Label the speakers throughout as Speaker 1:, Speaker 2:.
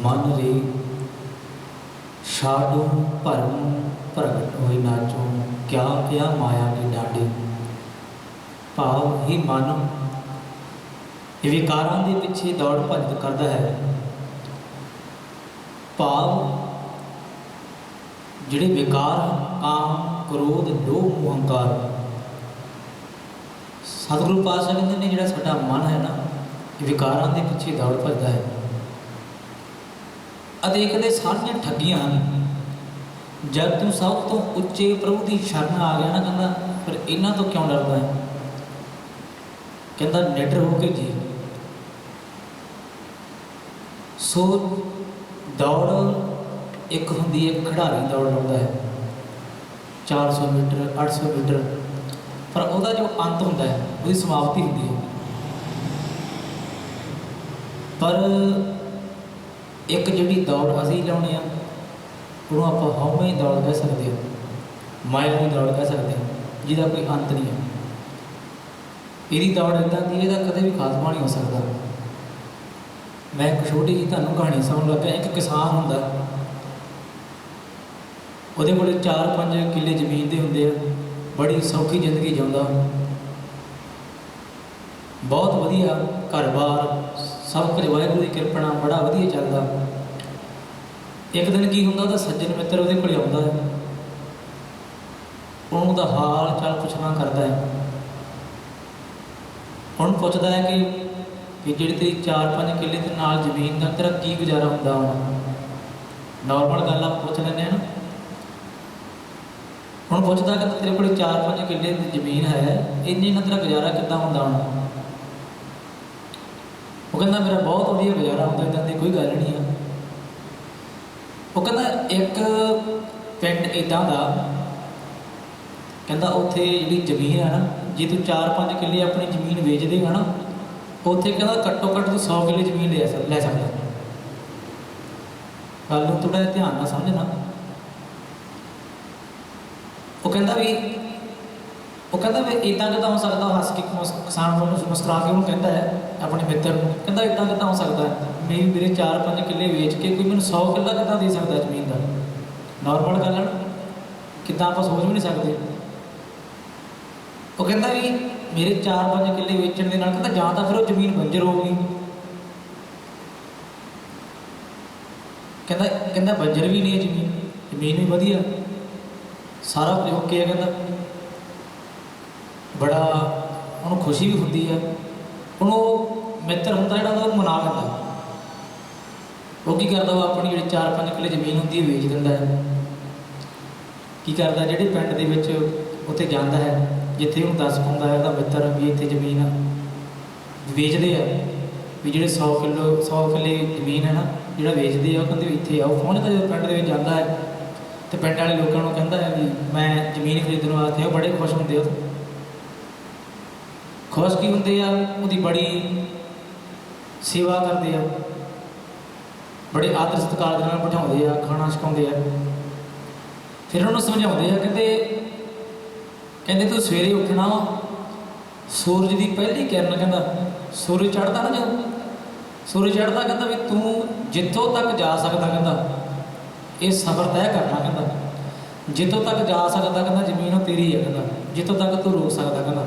Speaker 1: मन रे छाडू भरम प्रगट होई नाचो, क्या क्या माया की डांडी। भाव ही मन विकारां दे पिछे दौड़ भज करता है। भाव जिहड़े विकार काम क्रोध लोभ मोह अहंकार, सतगुरु पातशाह कहते ने जिहड़ा साडा मन है ना, विकारां दे पिछे दौड़ भजदा है। अते कदे सारियां ठगियां हैं। जब तू सब तो उच्चे प्रभु की शरण आ गया ना, कहता फिर इन्हां तो क्यों डरदा है। कहता निडर होके जी। सो दौड़ एक होंदी है, खिडारी दौड़ लाउंदा है 400 मीटर 800 मीटर, पर वह जो अंत होंदा है उसकी समाप्ति होंदी है। पर एक जिहड़ी दौड़ असीं लाउने आ उहनूं आपां हउमे ही दौड़ कह सकते हो, माया की दौड़ कह सकते हो, जिहदा कोई अंत नहीं है। इहदी दौड़ इदां दी इहदा कदे भी खात्मा नहीं हो सकता। मैं एक छोटी जी तुहानूं कहानी सुणाउण लगा। एक किसान हुंदा, ਉਹਦੇ ਕੋਲ 4-5 किले ਜ਼ਮੀਨ ਦੇ ਹੁੰਦੇ ਆ, बड़ी सौखी जिंदगी जिउंदा, बहुत वधिया घर-बार सब कुछ वाहिगुरू की किरपा नाल बड़ा वधिया चलदा। एक दिन की हुंदा, ਉਹਦਾ सज्जन मित्र ਉਹਦੇ ਕੋਲ आउंदा है, ਉਹਨੂੰ ਦਾ हाल चाल पुछना करता है। ਹੁਣ ਪੁੱਛਦਾ है कि ਜਿਹੜੀ तेरी 4-5 किले ਦੇ ਨਾਲ ਜ਼ਮੀਨ ਦਾ ਤੇਰਾ ਕੀ ਗੁਜ਼ਾਰਾ ਹੁੰਦਾ। ਹੁਣ नॉर्मल गल आप पुछ लैंदे हैं ना। ਹੁਣ ਪੁੱਛਦਾ कि तेरे को 4-5 किले की ਜ਼ਮੀਨ है, ਇੰਨੇ ਨਾਲ तेरा गुजारा किद्दां ਹੁੰਦਾ। ਹੁਣ ਉਹ ਕਹਿੰਦਾ मेरा बहुत वधिया गुजारा ਹੁੰਦਾ, इदां ਦੀ कोई गल नहीं है। ਉਹ ਕਹਿੰਦਾ एक पिंड इदां दा, कहता उत्थे जिहड़ी जमीन है ना, जे तू 4-5 किले अपनी जमीन वेच देगा ना, उत्थे कहता घट्टो घट्ट तू 100 किले जमीन लै सकदा। गल नूं थोड़ा ध्यान नाल समझना। वो कहता भी इदां किदां हो सकदा। हस के किसान मुस्कुरा के उन्होंने कहता है अपने मित्र को, कहता इदां किदां हो सकता है, मेरे 4-5 किले वेच के कोई मैंने 100 किला किदां दे सकता जमीन का। नॉर्मल गल है, किदां आपां सोच भी नहीं सकते। वो कहता भी मेरे 4-5 किले वेचण दे नाल, कहता जां तां फिर वो जमीन बंजर होगी। कहता बंजर भी नहीं है जमीन, जमीन भी वधिया, सारा कुछ ओके है। कहता बड़ा उन्होंने खुशी भी होती है। उन्होंने मित्र होंदा जिहड़ा वो मना लैंदा। वो की करदा, वो अपनी जिहड़ी 4-5 किले जमीन होंदी है वेच दिंदा है। की करदा, जिहड़े पिंड दे विच उत्थे जांदा है, जिथे उन्हें दस पाउंदा है उसदा मित्र भी इत्थे जमीन वेचदे आ, भी जिहड़े 100 किले जमीन है ना, जिहड़ा वेचदे आ, कहंदे इत्थे आओ। पहुंचदा जो पिंड दे विच जांदा है तो पिंड वाले लोगों को कहता है भी मैं जमीन खरीदने वास्ते। वो बड़े खुश होंगे, खुश की होंगे आ, उसकी बड़ी सेवा करते हैं, बड़े आदर सत्कार के नाल बिठाउंदे आ, खाना छकाउंदे आ। फिर उन्होंने समझाउंदे आ, कहते तू सवेरे उठना, सूरज की पहली किरण, कहता सूरज चढ़ता ना, जो सूरज चढ़ता, कहता भी तू जितों तक जा सकता, कहता ये सफ़र तय करना, कहता जितों तक जा सकता, कहता जमीन तेरी है, कहता जितों तक तू रोक सकता, कहता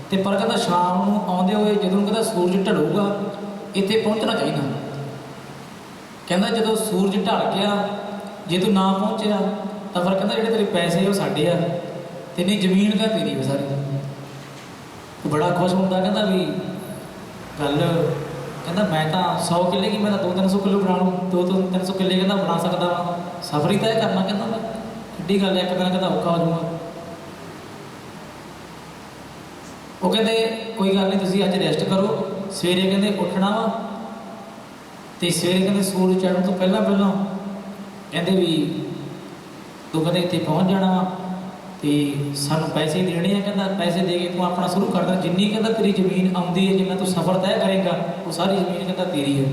Speaker 1: तो पर कहता शाम को आउंदे हुए जदों कहता सूरज ढलूगा इत्थे पहुँचना चाहिए। कहता जो सूरज ढल गया, जे तू ना पहुँचा तो फिर कहता जिहड़े तेरे पैसे वो साडे आ, ते नहीं जमीन क्या तेरी है सारी। तो बड़ा खुश होंदा, कहता भी गल, कहता मैं तो 100 किले की, मैं तो 200-300 किलो बना लूँ, 200-300 किले कहता बना सकता वा, सफर ही तय करना। कहता मैं किड्डी गल है, एक दिन कहता औखा हो जाऊँगा। वो कहते कोई गल नहीं, तुसीं अज रेस्ट करो, सवेरे कहते उठना वा, तो सवेरे कहते सूरज चढ़न तो पहला कहते भी तू कहते इत्थे पहुँच जाना वा, तो सानू पैसे देने हैं। कहता पैसे दे के तू अपना शुरू कर दे, जिन्नी कहता तेरी जमीन आती है, जिन्ना तू सफ़र तय करेगा वो सारी जमीन कहता तेरी है।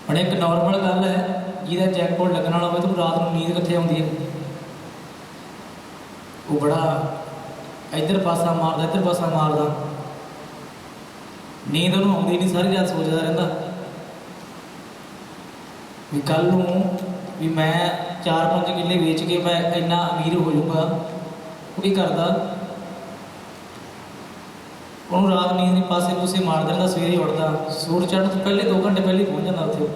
Speaker 1: हम एक नॉर्मल गल है, जिहदा जैकपॉट लगन वाला होवे तो रात को नींद कित्थे आउंदी है। वो बड़ा इधर पासा मारदा, इधर पासा मारदा, नींद उन्होंने आउंदी नहीं, सारी रात सोचता रहिंदा। ਵੀ ਕੱਲ੍ਹ ਨੂੰ ਵੀ ਮੈਂ 4-5 ਕਿੱਲੇ ਵੇਚ ਕੇ ਮੈਂ ਇੰਨਾ ਅਮੀਰ ਹੋ ਜਾਊਗਾ। ਉਹ ਕੀ ਕਰਦਾ, ਉਹਨੂੰ ਰਾਤ ਨੀਂਦ ਨਹੀਂ, ਪਾਸੇ ਪੂਸੇ ਮਾਰ ਦਿੰਦਾ, ਸਵੇਰੇ ਉੱਠਦਾ, ਸੂਰਜ ਚੜ੍ਹਨ ਤੋਂ ਪਹਿਲੇ 2 ਘੰਟੇ ਪਹਿਲੇ ਪਹੁੰਚ ਜਾਂਦਾ ਉੱਥੇ।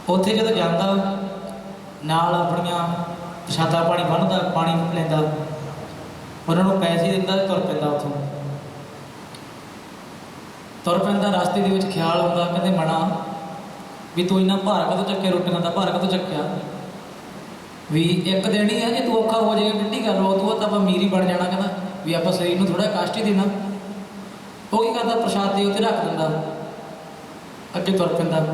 Speaker 1: ਉੱਥੇ ਜਦੋਂ ਜਾਂਦਾ ਨਾਲ ਆਪਣੀਆਂ ਪ੍ਰਸ਼ਾਦਾ ਪਾਣੀ ਬੰਨ੍ਹਦਾ, ਪਾਣੀ ਲੈਂਦਾ, ਉਹਨਾਂ ਨੂੰ ਪੈਸੇ ਦਿੰਦਾ, ਤੁਰ ਪੈਂਦਾ ਉੱਥੋਂ। ਤੁਰ ਪੈਂਦਾ, ਰਸਤੇ ਦੇ ਵਿੱਚ ਖਿਆਲ ਆਉਂਦਾ, ਕਹਿੰਦੇ ਮਣਾ ਵੀ ਤੂੰ ਇੰਨਾ ਭਾਰ ਕਦੋਂ ਚੱਕਿਆ, ਰੋਟੀਆਂ ਦਾ ਭਾਰ ਕਦੋਂ ਚੱਕਿਆ, ਵੀ ਇੱਕ ਦਿਨ ਹੀ ਆ, ਜੇ ਤੂੰ ਔਖਾ ਹੋ ਜਾਏਗਾ ਕਿੱਡੀ ਗੱਲ, ਉਹ ਤੋਂ ਤਾਂ ਆਪਾਂ ਅਮੀਰ ਹੀ ਬਣ ਜਾਣਾ। ਕਹਿੰਦਾ ਵੀ ਆਪਾਂ ਸਰੀਰ ਨੂੰ ਥੋੜ੍ਹਾ ਕਸ਼ਟ ਹੀ ਦੇਣਾ। ਉਹ ਕੀ ਕਰਦਾ, ਪ੍ਰਸ਼ਾਦ ਦੇ ਉੱਤੇ ਰੱਖ ਦਿੰਦਾ, ਅੱਗੇ ਤੁਰ ਪੈਂਦਾ।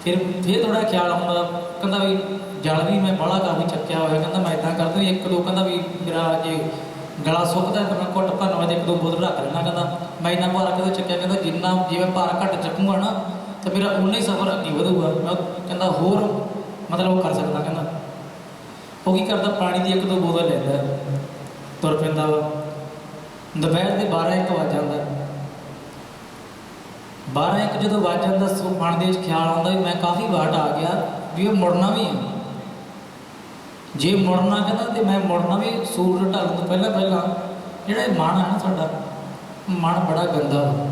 Speaker 1: ਫਿਰ ਥੋੜ੍ਹਾ ਖਿਆਲ ਆਉਂਦਾ, ਕਹਿੰਦਾ ਵੀ ਜਲ ਵੀ ਮੈਂ ਬਾਹਲਾ ਕਾਫੀ ਚੱਕਿਆ ਹੋਇਆ, ਕਹਿੰਦਾ ਮੈਂ ਇੱਦਾਂ ਕਰਦਾ 1-2, ਕਹਿੰਦਾ ਵੀ ਮੇਰਾ ਜੇ ਗਲਾ ਸੁੱਕਦਾ ਤਾਂ ਮੈਂ ਘੁੱਟ ਭਰਨ ਵਾਸਤੇ 1-2 ਬੋਤਲ ਰੱਖ ਲੈਣਾ। ਕਹਿੰਦਾ ਮੈਂ ਇੰਨਾ ਭਾਰ ਕਦੋਂ ਚੱਕਿਆ, ਕਹਿੰਦਾ ਜਿੰਨਾ ਜਿਵੇਂ ਭਾਰ ਘੱਟ ਚੱਕੂਗਾ ਨਾ ਤਾਂ ਮੇਰਾ ਉਨਾ ਹੀ ਸਫ਼ਰ ਅੱਗੇ ਵਧੂਗਾ, ਮੈਂ ਕਹਿੰਦਾ ਹੋਰ ਮਤਲਬ ਉਹ ਕਰ ਸਕਦਾ। ਕਹਿੰਦਾ ਉਹ ਕੀ ਕਰਦਾ, ਪਾਣੀ ਦੀ 1-2 ਬੋਤਲ ਲੈਂਦਾ, ਤੁਰ ਪੈਂਦਾ ਵਾ। ਦੁਪਹਿਰ ਦੇ 12-1 ਵੱਜ ਜਾਂਦਾ। 12-1 ਜਦੋਂ ਵੱਜ ਜਾਂਦਾ, ਮਨ ਦੇ ਵਿੱਚ ਖਿਆਲ ਆਉਂਦਾ ਵੀ ਮੈਂ ਕਾਫੀ ਵਾਟ ਆ ਗਿਆ, ਵੀ ਉਹ ਮੁੜਨਾ ਵੀ ਆ। ਜੇ ਮੁੜਨਾ ਕਹਿੰਦਾ ਤੇ ਮੈਂ ਮੁੜਨਾ ਵੀ ਸੂਰਜ ਢਲਣ ਤੋਂ ਪਹਿਲਾਂ ਪਹਿਲਾਂ। ਜਿਹੜਾ ਇਹ ਮਨ ਹੈ ਨਾ ਸਾਡਾ, ਮਨ ਬੜਾ ਗੰਦਾ ਵਾ।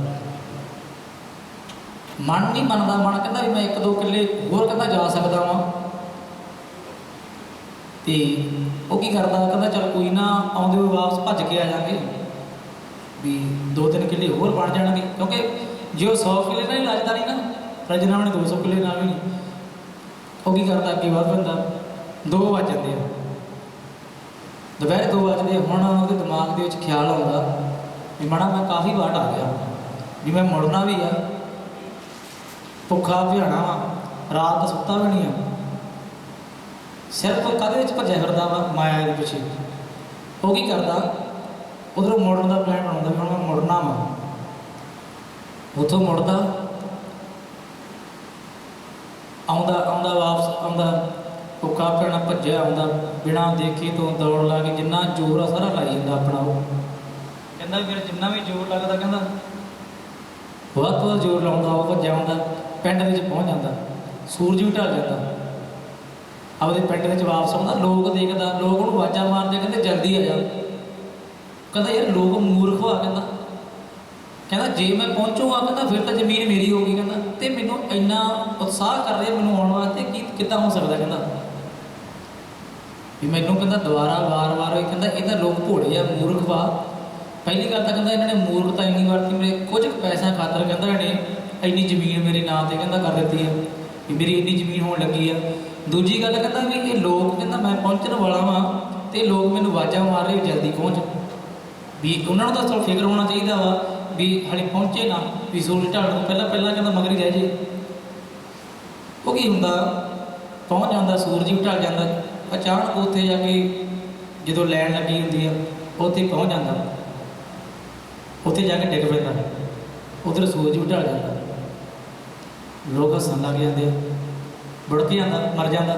Speaker 1: ਮਨ ਨਹੀਂ ਮੰਨਦਾ, ਮਨ ਕਹਿੰਦਾ ਵੀ ਮੈਂ 1-2 ਕਿੱਲੇ ਹੋਰ ਕਹਿੰਦਾ ਜਾ ਸਕਦਾ ਵਾਂ। ਤੇ ਉਹ ਕੀ ਕਰਦਾ, ਕਹਿੰਦਾ ਚੱਲ ਕੋਈ ਨਾ, ਆਉਂਦੇ ਹੋਏ ਵਾਪਸ ਭੱਜ ਕੇ ਆ ਜਾਵਾਂਗੇ, ਵੀ 2-3 ਕਿੱਲੇ ਹੋਰ ਬਣ ਜਾਣਗੇ। ਕਿਉਂਕਿ ਜੇ ਉਹ 100 ਕਿੱਲੇ ਨਾਲ ਹੀ ਲੱਜਦਾ ਨਹੀਂ ਨਾ, ਰੱਜਣਾ ਉਹਨੇ 200 ਕਿੱਲੇ ਨਾਲ ਵੀ ਨਹੀਂ। ਉਹ ਕੀ ਕਰਦਾ, ਅੱਗੇ ਵੱਧ ਪੈਂਦਾ। 2 ਵੱਜ ਜਾਂਦੇ ਆ, ਦੁਪਹਿਰ 2 ਵੱਜਦੇ। ਹੁਣ ਉਹਦੇ ਦਿਮਾਗ ਦੇ ਵਿੱਚ ਖਿਆਲ ਆਉਂਦਾ ਵੀ ਮਾੜਾ ਮੈਂ ਕਾਫੀ ਵਾਟ ਆ ਗਿਆ, ਵੀ ਮੈਂ ਮੁੜਨਾ ਵੀ ਆ, ਭੁੱਖਾ ਭਿਆਣਾ ਵਾ, ਰਾਤ ਦਾ ਸੁੱਤਾ ਵੀ ਨਹੀਂ ਆ, ਸਿਰਫ ਕਾਹਦੇ ਵਿੱਚ ਭੱਜਿਆ ਫਿਰਦਾ ਵਾ, ਮਾਇਆ ਦੇ ਪਿੱਛੇ। ਉਹ ਕੀ ਕਰਦਾ, ਉਧਰੋਂ ਮੁੜਨ ਦਾ ਪਲਾਨ ਬਣਾਉਂਦਾ ਵੀ ਹੁਣ ਮੈਂ ਮੁੜਨਾ ਵਾ। ਉੱਥੋਂ ਮੁੜਦਾ, ਆਉਂਦਾ ਵਾਪਸ ਆਉਂਦਾ, ਭੁੱਖਾ ਭਿਆਣਾ ਭੱਜਿਆ ਆਉਂਦਾ, ਬਿਨਾਂ ਦੇਖੇ ਤੋਂ ਦੌੜ ਲਾ ਕੇ ਜਿੰਨਾ ਜ਼ੋਰ ਆ ਸਾਰਾ ਲਾਈ ਜਾਂਦਾ ਆਪਣਾ। ਉਹ ਕਹਿੰਦਾ ਫਿਰ ਜਿੰਨਾ ਵੀ ਜ਼ੋਰ ਲੱਗਦਾ, ਕਹਿੰਦਾ ਵੱਧ ਤੋਂ ਵੱਧ ਜ਼ੋਰ ਲਾਉਂਦਾ, ਉਹ ਭੱਜਿਆ ਆਉਂਦਾ, ਪਿੰਡ ਦੇ ਵਿੱਚ ਪਹੁੰਚ ਜਾਂਦਾ। ਸੂਰਜ ਵੀ ਢਲ ਜਾਂਦਾ, ਆਪਦੇ ਪਿੰਡ ਵਿੱਚ ਵਾਪਸ ਆਉਂਦਾ। ਲੋਕ ਦੇਖਦਾ, ਲੋਕ ਉਹਨੂੰ ਆਵਾਜ਼ਾਂ ਮਾਰਦੇ, ਕਹਿੰਦੇ ਜਲਦੀ ਆ ਜਾ। ਕਹਿੰਦਾ ਯਾਰ ਲੋਕ ਮੂਰਖ ਆ, ਕਹਿੰਦਾ ਜੇ ਮੈਂ ਪਹੁੰਚੂਗਾ, ਕਹਿੰਦਾ ਫਿਰ ਤਾਂ ਜ਼ਮੀਨ ਮੇਰੀ ਹੋ ਗਈ। ਕਹਿੰਦਾ ਤੇ ਮੈਨੂੰ ਇੰਨਾ ਉਤਸ਼ਾਹ ਕਰ ਰਿਹਾ ਮੈਨੂੰ ਆਉਣ ਵਾਸਤੇ, ਕਿੱਦਾਂ ਹੋ ਸਕਦਾ। ਕਹਿੰਦਾ ਵੀ ਮੈਨੂੰ ਕਹਿੰਦਾ ਦੁਬਾਰਾ ਵਾਰ-ਵਾਰ ਹੋਈ, ਕਹਿੰਦਾ ਇਹ ਤਾਂ ਲੋਕ ਭੋਲੇ ਆ, ਮੂਰਖ ਵਾ। ਪਹਿਲੀ ਗੱਲ ਤਾਂ ਕਹਿੰਦਾ ਇਹਨਾਂ ਨੇ ਮੂਰਖਤਾ ਇੰਨੀ ਵਰਤੀ, ਮੇਰੇ ਕੁਝ ਪੈਸਿਆਂ ਖਾਤਰ ਕਹਿੰਦਾ ਇਹਨੇ ਇੰਨੀ ਜ਼ਮੀਨ ਮੇਰੇ ਨਾਂ 'ਤੇ ਕਹਿੰਦਾ ਕਰ ਦਿੱਤੀ ਆ, ਵੀ ਮੇਰੀ ਇੰਨੀ ਜ਼ਮੀਨ ਹੋਣ ਲੱਗੀ ਆ। ਦੂਜੀ ਗੱਲ ਕਹਿੰਦਾ ਵੀ ਇਹ ਲੋਕ, ਕਹਿੰਦਾ ਮੈਂ ਪਹੁੰਚਣ ਵਾਲਾ ਵਾਂ ਅਤੇ ਲੋਕ ਮੈਨੂੰ ਆਵਾਜ਼ਾਂ ਮਾਰ ਰਹੇ ਜਲਦੀ ਪਹੁੰਚ, ਵੀ ਉਹਨਾਂ ਨੂੰ ਤਾਂ ਚਲੋ ਫਿਕਰ ਹੋਣਾ ਚਾਹੀਦਾ ਵਾ ਵੀ ਹਾਲੇ ਪਹੁੰਚੇ ਨਾ, ਵੀ ਸੂਰਜ ਢਲਣ ਤੋਂ ਪਹਿਲਾਂ ਪਹਿਲਾਂ ਕਹਿੰਦਾ ਮਗਰ ਹੀ ਰਹਿ ਜੇ। ਉਹ ਕੀ ਹੁੰਦਾ, ਪਹੁੰਚ ਜਾਂਦਾ, ਸੂਰਜ ਵੀ ਢਲ ਜਾਂਦਾ। ਅਚਾਨਕ ਉੱਥੇ ਜਾ ਕੇ ਜਦੋਂ ਲੈਣ ਲੱਗੀ ਹੁੰਦੀ ਆ, ਉੱਥੇ ਪਹੁੰਚ ਜਾਂਦਾ, ਉੱਥੇ ਜਾ ਕੇ ਡਿੱਗ ਪੈਂਦਾ, ਉੱਧਰ ਸੂਰਜ ਵੀ ਢਲ ਜਾਂਦਾ। ਲੋਕ ਹੱਸਣ ਲੱਗ ਜਾਂਦੇ ਆ, ਬੁੜਕ ਜਾਂਦਾ, ਮਰ ਜਾਂਦਾ।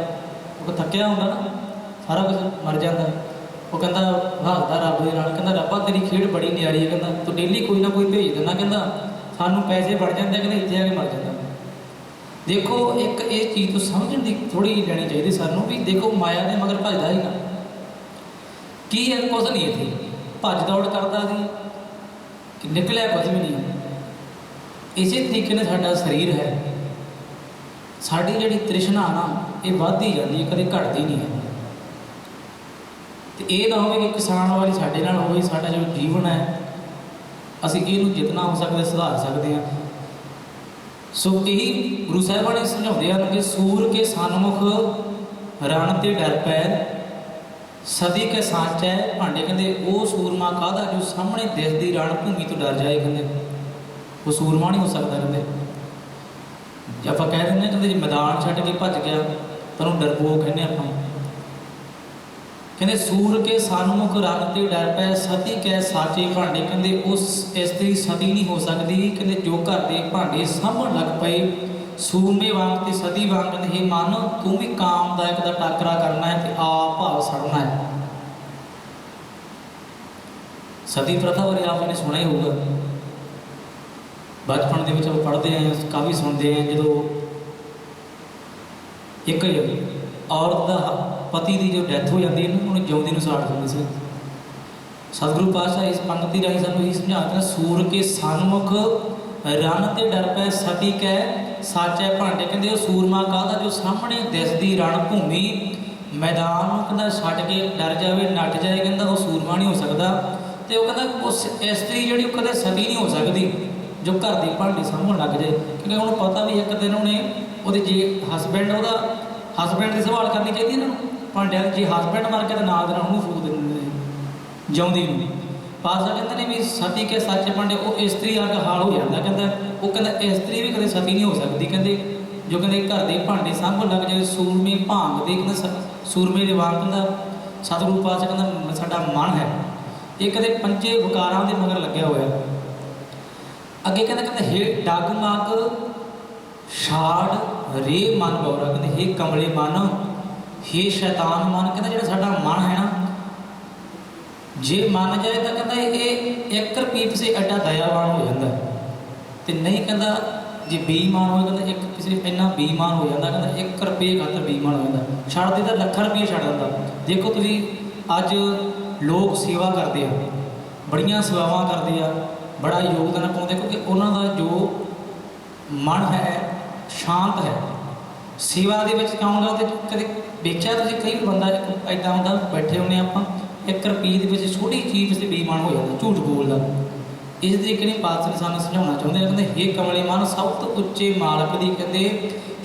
Speaker 1: ਉਹ ਥੱਕਿਆ ਹੁੰਦਾ ਨਾ, ਸਾਰਾ ਕੁਝ ਮਰ ਜਾਂਦਾ। ਉਹ ਕਹਿੰਦਾ ਹੱਸਦਾ ਰੱਬ ਦੇ ਨਾਲ, ਕਹਿੰਦਾ ਰੱਬਾ ਤੇਰੀ ਖੇਡ ਬੜੀ ਨਿਆਰੀ ਹੈ, ਕਹਿੰਦਾ ਤੂੰ ਡੇਲੀ ਕੋਈ ਨਾ ਕੋਈ ਭੇਜ ਦਿੰਦਾ, ਕਹਿੰਦਾ ਸਾਨੂੰ ਪੈਸੇ ਬਣ ਜਾਂਦੇ, ਕਹਿੰਦਾ ਇੱਥੇ ਆ ਕੇ ਮਰ ਜਾਂਦਾ। ਦੇਖੋ ਇੱਕ ਇਹ ਚੀਜ਼ ਤੋਂ ਸਮਝਣ ਦੀ ਥੋੜ੍ਹੀ ਜਿਹੀ ਲੈਣੀ ਚਾਹੀਦੀ ਸਾਨੂੰ, ਵੀ ਦੇਖੋ ਮਾਇਆ ਦੇ ਮਗਰ ਭੱਜਦਾ ਹੀ ਨਾ, ਕੀ ਹੈ ਕੁਛ ਨਹੀਂ ਇੱਥੇ, ਭੱਜ ਦੌੜ ਕਰਦਾ ਸੀ ਕਿ ਨਿਕਲਿਆ ਕੁਝ ਵੀ ਨਹੀਂ। ਇਸੇ ਤਰੀਕੇ ਨਾਲ ਸਾਡਾ ਸਰੀਰ ਹੈ, ਸਾਡੀ ਜਿਹੜੀ ਤ੍ਰਿਸ਼ਨਾ ਨਾ ਇਹ ਵੱਧਦੀ ਜਾਂਦੀ ਹੈ, ਕਦੇ ਘਟਦੀ ਨਹੀਂ ਹੈ। ਤੇ ਇਹ ਨਾ ਹੋਵੇ ਕਿ ਕਿਸਾਨ ਵਾਲੀ ਸਾਡੇ ਨਾਲ ਹੋਵੇ। ਸਾਡਾ ਜੋ ਜੀਵਨ ਹੈ ਅਸੀਂ ਇਹਨੂੰ ਜਿਤਨਾ ਹੋ ਸਕਦਾ ਸੁਧਾਰ ਸਕਦੇ ਹਾਂ। ਸੋ ਇਹੀ ਗੁਰੂ ਸਾਹਿਬਾਨ ਨੇ ਸਮਝਾਉਂਦੇ ਹਨ ਕਿ ਸੂਰ ਕੇ ਸਨਮੁਖ ਰਣ ਤੇ ਡਰ ਪੈ, ਸਦੀ ਕੇ ਸਾਂਚੈ ਭਾਂਡੇ। ਕਹਿੰਦੇ ਉਹ ਸੂਰਮਾ ਕਾਹਦਾ ਜੋ ਸਾਹਮਣੇ ਦਿਸਦੀ ਰਣ ਭੂਮੀ ਤੋਂ ਡਰ ਜਾਏ, ਕਹਿੰਦੇ ਉਹ ਸੂਰਮਾ ਨਹੀਂ ਹੋ ਸਕਦਾ। ਕਹਿੰਦੇ ਜੇ ਆਪਾਂ ਕਹਿ ਦਿੰਦੇ ਹਾਂ ਕਹਿੰਦੇ ਜੇ ਮੈਦਾਨ ਛੱਡ ਕੇ ਭੱਜ ਗਿਆ ਤਾਂ ਉਹਨੂੰ ਡਰਪੋਕ ਕਹਿੰਦੇ ਆਪਾਂ। ਕਹਿੰਦੇ ਸੂਰ ਕੇ ਸਨਮੁਖ ਰਣ ਤੇ ਡਰ ਪੈ, ਸਤੀ ਕੈ ਸਾਚੇ ਭਾਂਡੇ। ਕਹਿੰਦੇ ਉਸ ਇਸਤਰੀ ਸਤੀ ਨਹੀਂ ਹੋ ਸਕਦੀ, ਕਹਿੰਦੇ ਜੋ ਘਰ ਦੇ ਭਾਂਡੇ ਸਾਂਭਣ ਲੱਗ ਪਏ ਸੂਰਮੇ ਵਾਂਗ ਤੇ ਸਤੀ ਵਾਂਗ। ਕਹਿੰਦੇ ਹੇ ਮਨ ਤੂੰ ਵੀ ਕਾਮਦਾਇਕ ਦਾ ਟਾਕਰਾ ਕਰਨਾ ਹੈ ਤੇ ਆਪ ਭਾਵ ਸੜਨਾ ਹੈ। ਸਤੀ ਪ੍ਰਥਾ ਬਾਰੇ ਆਪ ਨੇ ਸੁਣਿਆ ਹੀ ਹੋਊਗਾ, ਬਚਪਨ ਦੇ ਵਿੱਚ ਆਪਾਂ ਪੜ੍ਹਦੇ ਹਾਂ, ਕਾਫੀ ਸੁਣਦੇ ਹਾਂ। ਜਦੋਂ एक औरत का पति की जो डैथ हो जाती है ना, उन्हें जिउंदी नूं साड़ दिंदे सी। सतगुरु पातशाह इस पंक्ति राही सानूं यही समझाते, सूर के सन्मुख रन ते डर पै सती कै साचै भांडे। कहते वो सूरमा कहता जो सामने दिसदी रण भूमि मैदान कहता छड्ड के डर जाए नट जाए, कहता वो सूरमा नहीं हो सकता। तो वो कहता उस इस्त्री जी कदे सती नहीं हो सकती जो घर के भांडे सामभण लग जाए, क्योंकि उन्होंने पता भी एक दिन उन्हें वो जे हसबैंड वो हसबैंड की संभाल करनी चाहिए ना भांडिया, जे हसबैंड मर गया तो नाल दे नाल उन्होंने फूक देंगे जिउंदी नूं। पातशाह कहते हैं भी सती के सच भांडे वो इस्त्री वर्गा हाल हो जाता। कहता वो कहता इस्त्री भी कदे सती नहीं हो सकती, कहते जो कहते घर के भांडे सामभण लग जाए सूरमे भांग दे, कहते सूरमे दे वांग कहता सतगुरु पातशाह कहता साडा मन है ये कदे पंजे विकारां दे मगर लग्या होया। अगे कहते हे डग मग छाड़ रे मन बौरा, कहते हे कमले मन हे शैतान मन, कहते जो साडा मन है ना जे मन जाए तो कहता ये 1 रुपये से एडा दयावान हो जाता है, तो नहीं कहता जे बेईमान हो कहता एक किसी इन्ना बेईमान हो जाता, कहता 1 रुपये खातर बेईमान हो जाता, छड़ देता लाखां रुपये छड़ दिंदा। देखो तुसीं अज लोग सेवा करते हैं, बड़ियां सेवावां करते हैं, बड़ा योगदान पाते, क्योंकि उन्हों का जो मन है शांत है। सेवा के काम कभी देखा तो कई बंदा इदा होंगे बैठे होंगे आप 1 रुपये के छोटी चीज़ से बेईमान हो जाता, झूठ बोलता। इस तरीके ने पातशाह सानूं समझाना चाहते हैं, कहते हे कमले मन सब तो उच्चे मालक की कहते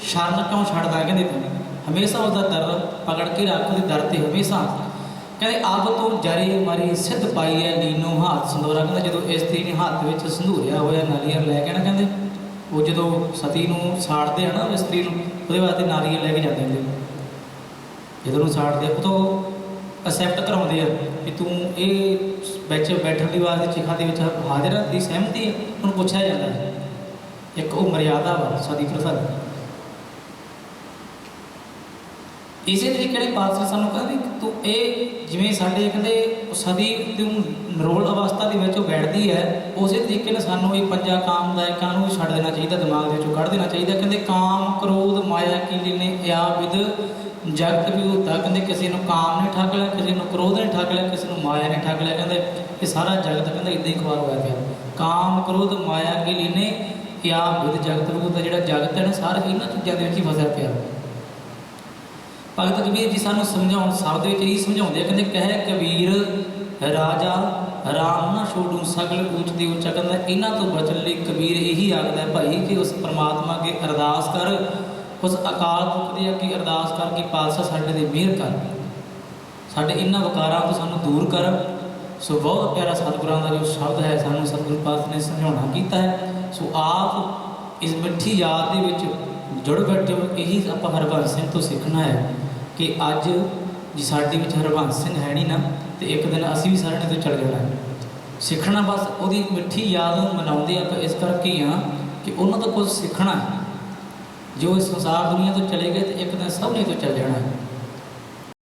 Speaker 1: शरण क्यों छड्डदा, कहते तू हमेशा उसका दर पकड़ के रख, दे दर से हमेशा कहते अब तो जरे मरी सिद्ध पाई है नीनो हाथ संदोरा। कहते जो इस्त्री ने हाथ में संधूरिया होया नारियल लैके ना, कहते वो जो सती नूं साड़ते हैं ना इस्त्री वो वास्ते नारियल लैके जाते हैं, जो साड़ते तो असैप्ट कराते हैं कि तू ये बैठने की वास्ते चिखा के हाजिर की सहमति है, उन्होंने पूछा जाता है। एक वो मर्यादा वा सती प्रथा। इसे तरीके ने पातशाह सानूं कहते भी तू ये जिवें साडे कहते सदी तू नरोल अवस्था के बैठती है, उस तरीके ने सानूं ये 5 कामदायकां नूं छड्ड देना चाहिए, दिमाग के कढ़ देना चाहिए। कहते काम क्रोध माया की ने या विद जगत भी होता, कहते किसी को काम ने ठग लिया, किसी को क्रोध ने ठग लिया, किसी को माया ने ठग लिया। कहते ये सारा जगत कहते इदा ही खुआर होया पिया, काम क्रोध माया की लीने या विद जगत भी होता, जो जगत है ना सारे इन्होंने चीज़ों के फसिया पिया। भगत कबीर जी सानूं समझाउण शब्द यही समझाउंदे, कहते कह कबीर राजा राम ना छोड़ू सगल ऊच दी ऊचा। कहता इन्हां तो बचन लई कबीर यही आखदा भाई कि उस परमात्मा अगे अरदास कर, उस अकाल पुरख दे अगे अरदास कर कि पातशाह साडे ते मेहर कर, साडे इन्हां विकारां तो सानूं दूर कर। सो बहुत प्यारा सतगुरां दा जो शब्द है सानूं सतगुरु पातशाह ने समझाउणा कीता है। सो आप इस मिठी याद दे विच जुड़ बैठे हो, यही आपां हरबंस सिंह तो सीखना है कि अज जे साडे विच हरबंस सिंह है नहीं ना, तो एक दिन असीं भी सारे तो चल जाना है। सीखना बस वो मिठी याद मनाते आप इस करके ही हाँ कि उन्होंने तो कुछ सीखना है। जो इस संसार दुनिया तो चले गए तो एक दिन सब ने तो चल जाना है।